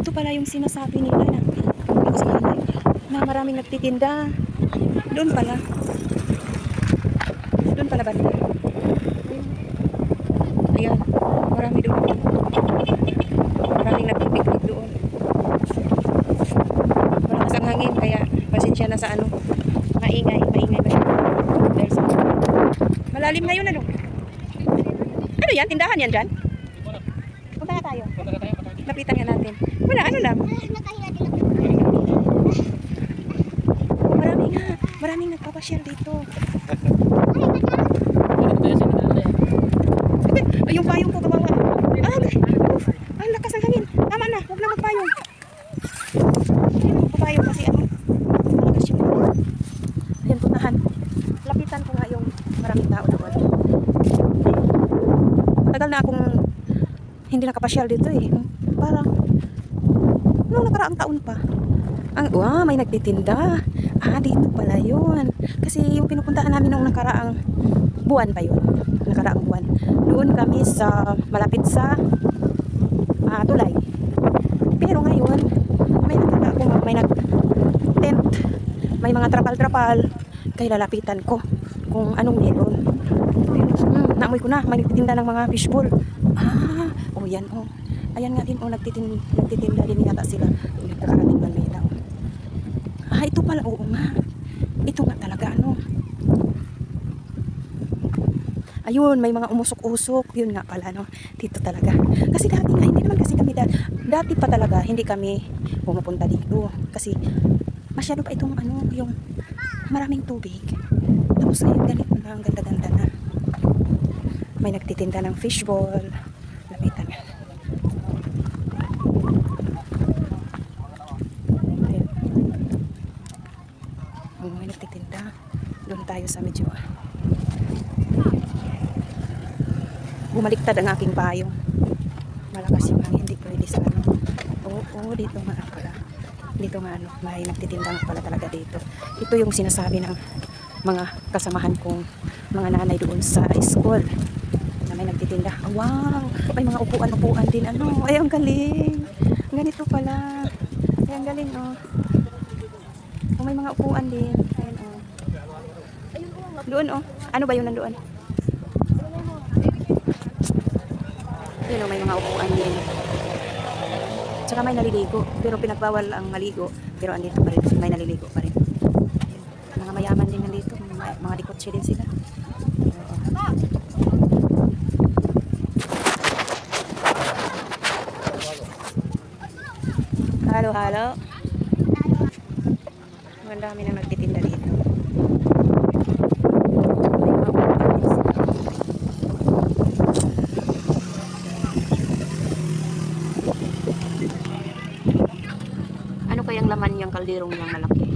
ito pala yung sinasabi nila na maraming nagtitinda. Doon pala. Doon pala ba? Ayan. Marami doon. Maraming nagpipiknik doon. Malakas ang hangin kaya pasensya na sa ano. Maingay ba siya? Malalim ngayon ano? Ano yan? Tindahan yan dyan? Punta na tayo. Lapitan nga natin. Wala, ano lang? Maraming nagpapasyal dito. Ay, yung payong ko kawawa. Ang lakas ng hangin. Tama na, huwag na magpayong. Magpapayong kasi ano. Malakas yung hangin. Ayan, punahan. Lapitan ko nga yung maraming tao doon. Tagal na akong hindi nakapasyal dito eh. Parang nung nakaraang taon pa. Wow, may nagtitinda. Dito pala yun. Kasi yung pinupuntahan namin nung nakaraang buwan pa yun. Nakaraang buwan. Doon kami sa malapit sa tulay. Pero ngayon, may nakita ako, may nag-tent. May mga trapal-trapal. Kaya lalapitan ko kung anong meron. Naamoy ko na, may nagtitinda ng mga fishball. Yan ayan nga din, nagtitinda din yata sila. Nakakarating ng ilaw. Ito pala, oo nga. Ito nga talaga, ano. Ayun, may mga umusok-usok. Yun nga pala, no. Dito talaga. Kasi dati nga, hindi naman kasi kami dati pa talaga, hindi kami pumupunta dito. Kasi masyado pa itong, ano, yung maraming tubig. Tapos ngayon, ganito na, ang ganda-ganda na. May nagtitinda ng fishball. Lapitan nga. May nagtitinda. Doon tayo sa medyo bumaliktad ang aking payong. Malakas yung hangin, hindi pwede sa ano. Dito nga pala. Dito nga ano, may nagtitinda pala talaga dito. Ito yung sinasabi ng mga kasamahan kong mga nanay doon sa school na may nagtitinda. Wow! May mga upuan-upuan din. Ano? Ay, ang galing! Ganito pala. Ay, ang galing, oh. May mga upuan din. Ayun, oh. Doon, oh. Ano ba yun nandoon? Yun, oh, may mga upuan din. Tsaka may naliligo. Pero pinagbawal ang maligo. Pero andito pa rin. May naliligo pa rin. Mga mayaman din nandito. Mga dikotse din sila. Halo. Ang dami nang nagtitinda dito. Ano kayang laman yung kalderong yung malaki?